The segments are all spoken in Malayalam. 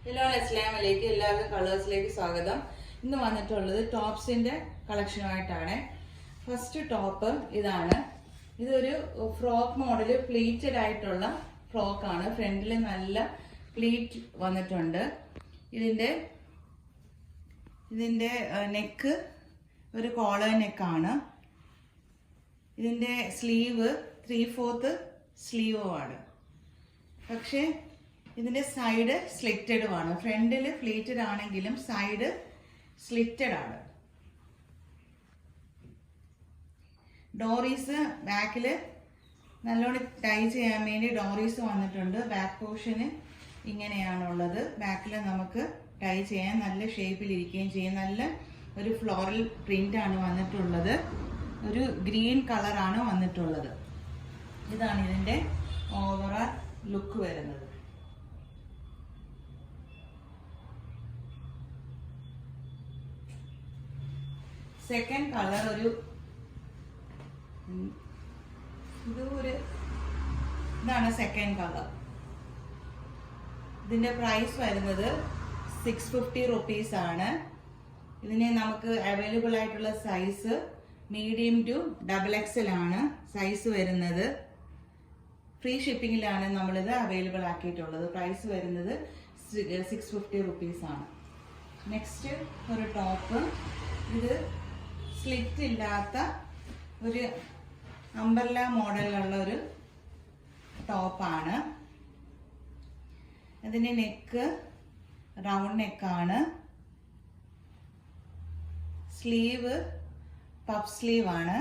ഹലോ അസ്സലാമലൈക്കും, എല്ലാവർക്കും കളേഴ്സിലേക്ക് സ്വാഗതം. ഇന്ന് വന്നിട്ടുള്ളത് ടോപ്സിന്റെ കളക്ഷനുമായിട്ടാണ്. ഫസ്റ്റ് ടോപ്പ് ഇതാണ്. ഇതൊരു ഫ്രോക്ക് മോഡല് പ്ലീറ്റഡ് ആയിട്ടുള്ള ഫ്രോക്കാണ്. ഫ്രണ്ടിൽ നല്ല പ്ലീറ്റ് വന്നിട്ടുണ്ട്. ഇതിന്റെ നെക്ക് ഒരു കോളർ നെക്കാണ്. ഇതിന്റെ സ്ലീവ് 3/4 സ്ലീവുമാണ്. പക്ഷേ ഇതിന്റെ സൈഡ് സ്ലിറ്റഡും ആണ്. ഫ്രണ്ടിൽ പ്ലീറ്റഡ് ആണെങ്കിലും സൈഡ് സ്ലിറ്റഡ് ആണ്. ഡോറീസ് ബാക്കിൽ നല്ലോണം ടൈ ചെയ്യാൻ വേണ്ടി ഡോറീസ് വന്നിട്ടുണ്ട്. ബാക്ക് പോർഷന് ഇങ്ങനെയാണുള്ളത്. ബാക്കിൽ നമുക്ക് ടൈ ചെയ്യാൻ നല്ല ഷേപ്പിൽ ഇരിക്കുകയും ചെയ്യും. നല്ല ഒരു ഫ്ലോറൽ പ്രിന്റ് ആണ് വന്നിട്ടുള്ളത്. ഒരു ഗ്രീൻ കളറാണ് വന്നിട്ടുള്ളത്. ഇതാണ് ഇതിന്റെ ഓവറോൾ ലുക്ക് വരുന്നത്. സെക്കൻഡ് കളർ ഇതാണ് സെക്കൻഡ് കളർ. ഇതിന്റെ പ്രൈസ് വരുന്നത് 650 റുപ്പീസ് ആണ്. ഇതിന് നമുക്ക് അവൈലബിൾ ആയിട്ടുള്ള സൈസ് മീഡിയം ടു XXL ആണ് സൈസ് വരുന്നത്. ഫ്രീ ഷിപ്പിങ്ങിലാണ് നമ്മളിത് അവൈലബിൾ ആക്കിയിട്ടുള്ളത്. പ്രൈസ് വരുന്നത് 650 റുപ്പീസ് ആണ്. നെക്സ്റ്റ് ഒരു ടോപ്പ്. ഇത് സ്ലിറ്റ് ഇല്ലാത്ത ഒരു അംബ്രല്ല മോഡലിലുള്ള ഒരു ടോപ്പാണ്. ഇതിന്റെ നെക്ക് റൗണ്ട് നെക്കാണ്. സ്ലീവ് പഫ് സ്ലീവ് ആണ്.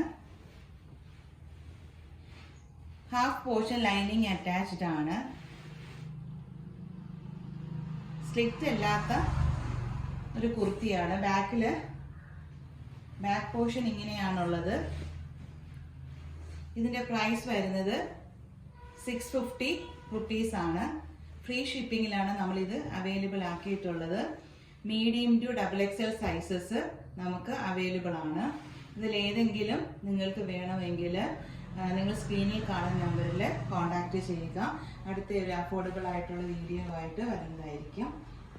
ഹാഫ് പോർഷൻ ലൈനിങ് അറ്റാച്ച്ഡ് ആണ്. സ്ലിറ്റ് ഇല്ലാത്ത ഒരു കുർത്തിയാണ്. ബാക്ക് പോർഷൻ ഇങ്ങനെയാണുള്ളത്. ഇതിന്റെ പ്രൈസ് വരുന്നത് 650 റുപ്പീസ് ആണ്. ഫ്രീ ഷിപ്പിങ്ങിലാണ് നമ്മളിത് അവൈലബിൾ ആക്കിയിട്ടുള്ളത്. മീഡിയം ടു XXL സൈസസ് നമുക്ക് അവൈലബിൾ ആണ്. ഇതിലേതെങ്കിലും നിങ്ങൾക്ക് വേണമെങ്കിൽ നിങ്ങൾ സ്ക്രീനിൽ കാണുന്ന നമ്പറിൽ കോൺടാക്റ്റ് ചെയ്യുക. അടുത്ത ഒരു അഫോർഡബിൾ ആയിട്ടുള്ള വീഡിയോ ആയിട്ട് വരുന്നതായിരിക്കും.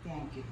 Thank you.